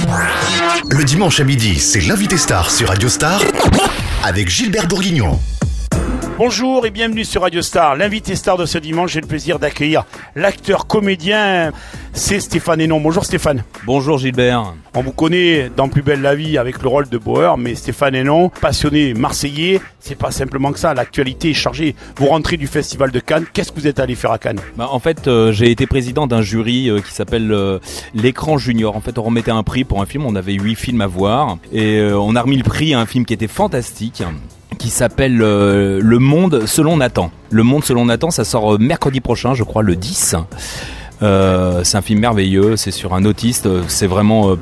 Le dimanche à midi, c'est l'invité star sur Radio Star avec Gilbert Bourguignon. Bonjour et bienvenue sur Radio Star. L'invité star de ce dimanche, j'ai le plaisir d'accueillir l'acteur comédien, c'est Stéphane Hénon. Bonjour Stéphane. Bonjour Gilbert. On vous connaît dans Plus belle la vie avec le rôle de Bauer, mais Stéphane Hénon, passionné marseillais, c'est pas simplement que ça, l'actualité est chargée. Vous rentrez du Festival de Cannes, qu'est-ce que vous êtes allé faire à Cannes ? En fait, j'ai été président d'un jury qui s'appelle l'Écran Junior. En fait, on remettait un prix pour un film, on avait 8 films à voir, et on a remis le prix à un film qui était fantastique, qui s'appelle Le Monde selon Nathan. Le Monde selon Nathan, ça sort mercredi prochain, je crois, le 10. C'est un film merveilleux, c'est sur un autiste, c'est vraiment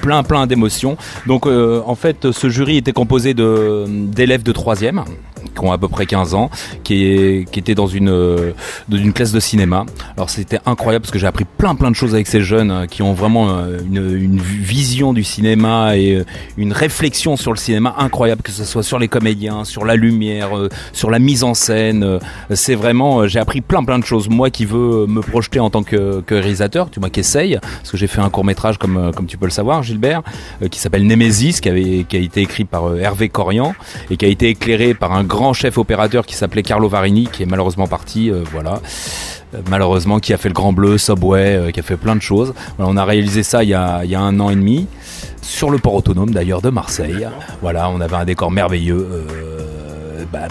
plein d'émotions. Donc en fait, ce jury était composé d'élèves de 3e, qui ont à peu près 15 ans, qui étaient dans une classe de cinéma. Alors c'était incroyable parce que j'ai appris plein de choses avec ces jeunes qui ont vraiment une vision du cinéma et une réflexion sur le cinéma incroyable, que ce soit sur les comédiens, sur la lumière, sur la mise en scène. C'est vraiment, j'ai appris plein de choses. Moi qui veux me projeter en tant que réalisateur, tu vois, qui essaye, parce que j'ai fait un court-métrage comme tu peux le savoir, Gilbert, qui s'appelle Némésis, qui a été écrit par Hervé Corian et qui a été éclairé par un grand chef opérateur qui s'appelait Carlo Varini, qui est malheureusement parti, malheureusement, qui a fait le Grand Bleu, Subway, qui a fait plein de choses. Voilà, on a réalisé ça il y a 1 an et demi, sur le port autonome d'ailleurs de Marseille. Voilà, on avait un décor merveilleux.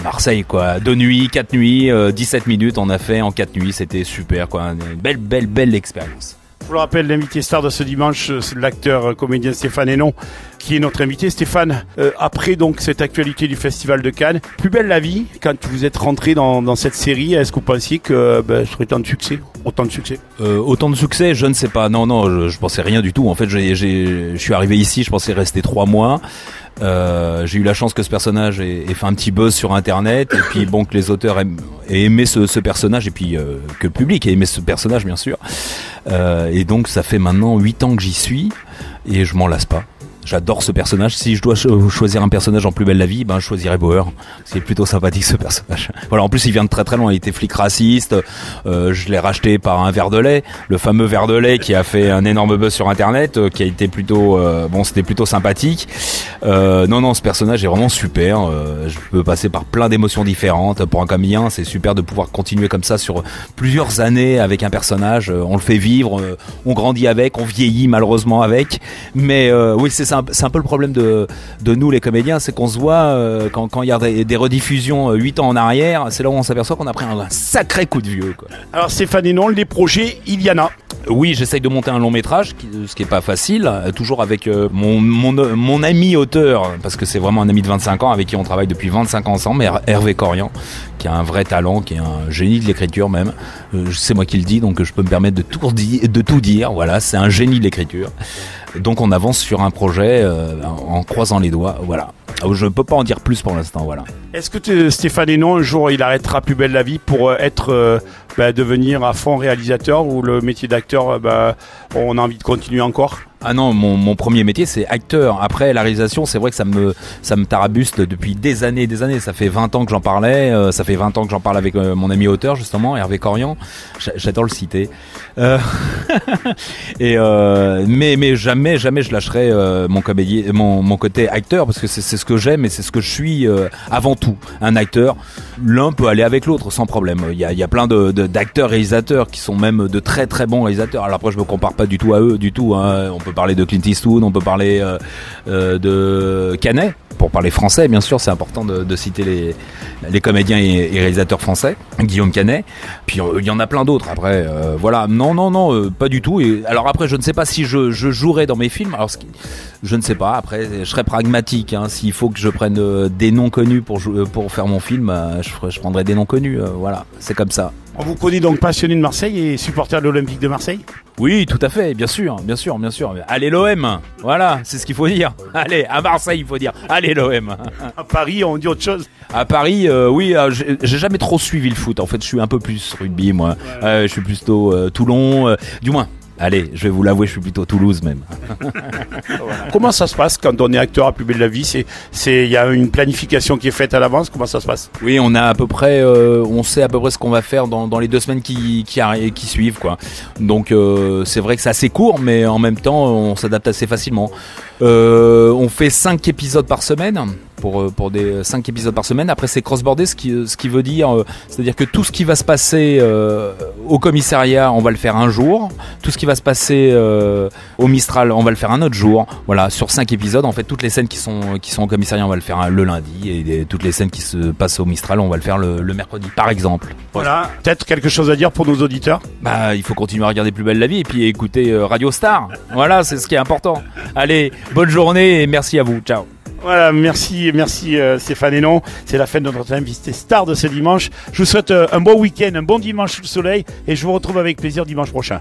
Marseille quoi, 2 nuits, 4 nuits, 17 minutes on a fait en 4 nuits, c'était super quoi, une belle expérience. Je vous le rappelle, l'invité star de ce dimanche, c'est l'acteur comédien Stéphane Hénon, qui est notre invité. Stéphane, après donc cette actualité du Festival de Cannes, Plus belle la vie, quand vous êtes rentré dans cette série, est-ce que vous pensiez que ce serait autant de succès ? Autant de succès, je ne sais pas, non, je pensais rien du tout. En fait, je suis arrivé ici, je pensais rester 3 mois. J'ai eu la chance que ce personnage ait fait un petit buzz sur internet, et puis bon, que les auteurs aient aimé ce personnage, et puis que le public ait aimé ce personnage bien sûr, et donc ça fait maintenant 8 ans que j'y suis et je m'en lasse pas. J'adore ce personnage. Si je dois choisir un personnage en Plus belle la vie, je choisirais Bauer. C'est plutôt sympathique ce personnage. Voilà, en plus il vient de très loin. Il était flic raciste. Je l'ai racheté par un verre de lait, le fameux verre de lait qui a fait un énorme buzz sur internet, qui a été plutôt c'était plutôt sympathique. Non, ce personnage est vraiment super. Je peux passer par plein d'émotions différentes. Pour un comédien, c'est super de pouvoir continuer comme ça sur plusieurs années avec un personnage. On le fait vivre, on grandit avec, on vieillit malheureusement avec. Mais oui, c'est un peu le problème de nous les comédiens, c'est qu'on se voit quand il y a des rediffusions 8 ans en arrière, c'est là où on s'aperçoit qu'on a pris un sacré coup de vieux quoi. Alors Stéphane Hénon, les projets, il y en a. Oui, j'essaye de monter un long métrage, ce qui est pas facile, toujours avec mon ami auteur, parce que c'est vraiment un ami de 25 ans avec qui on travaille depuis 25 ans ensemble, Hervé Corian, qui a un vrai talent, qui est un génie de l'écriture même. C'est moi qui le dis, donc je peux me permettre de tout dire. Voilà, c'est un génie de l'écriture. Donc on avance sur un projet en croisant les doigts, voilà. Je ne peux pas en dire plus pour l'instant, voilà. Est-ce que Stéphane Hénon, un jour, il arrêtera Plus belle la vie pour devenir à fond réalisateur, ou le métier d'acteur, on a envie de continuer encore ? Ah non, mon premier métier c'est acteur. Après la réalisation, c'est vrai que ça me tarabuste depuis des années. Ça fait 20 ans que j'en parlais. Ça fait 20 ans que j'en parle avec mon ami auteur justement, Hervé Corian. J'adore le citer. Mais jamais je lâcherai mon côté acteur, parce que c'est ce que j'aime et c'est ce que je suis avant tout. Un acteur, l'un peut aller avec l'autre sans problème. Il y a plein d'acteurs réalisateurs qui sont même de très bons réalisateurs. Alors après, je me compare pas du tout à eux, du tout. Hein. On peut parler de Clint Eastwood, on peut parler de Canet. Pour parler français, bien sûr, c'est important de citer les comédiens et réalisateurs français. Guillaume Canet. Puis il y en a plein d'autres. Après, voilà. Non, pas du tout. Et alors après, je ne sais pas si je jouerai dans mes films. Alors, je ne sais pas. Après, je serai pragmatique. Hein. S'il faut que je prenne des noms connus pour faire mon film, je prendrai des noms connus. Voilà, c'est comme ça. On vous connaît donc passionné de Marseille et supporter de l'Olympique de Marseille ? Oui, tout à fait, bien sûr. Allez l'OM, voilà, c'est ce qu'il faut dire. Allez, à Marseille, il faut dire, allez l'OM. À Paris, on dit autre chose. À Paris, oui, j'ai jamais trop suivi le foot. En fait, je suis un peu plus rugby, moi. Je suis plutôt Toulon, du moins. Allez, je vais vous l'avouer, je suis plutôt Toulouse même. Comment ça se passe quand on est acteur à Plus belle la vie? Il y a une planification qui est faite à l'avance. Comment ça se passe? Oui, on a à peu près, on sait à peu près ce qu'on va faire dans les 2 semaines qui suivent, quoi. Donc c'est vrai que c'est assez court, mais en même temps, on s'adapte assez facilement. On fait 5 épisodes par semaine. Pour des 5 épisodes par semaine. Après, c'est cross-bordé, ce qui veut dire, c'est-à-dire que tout ce qui va se passer au commissariat, on va le faire un jour. Tout ce qui va se passer au Mistral, on va le faire un autre jour. Voilà, sur 5 épisodes, en fait, toutes les scènes qui sont au commissariat, on va le faire le lundi, et toutes les scènes qui se passent au Mistral, on va le faire le mercredi, par exemple. Voilà. Peut-être quelque chose à dire pour nos auditeurs? Bah, il faut continuer à regarder Plus belle la vie et puis écouter Radio Star. Voilà, c'est ce qui est important. Allez, bonne journée et merci à vous. Ciao. Voilà, merci Stéphane Hénon. C'est la fin de notre invité star de ce dimanche. Je vous souhaite un bon week-end, un bon dimanche sous le soleil et je vous retrouve avec plaisir dimanche prochain.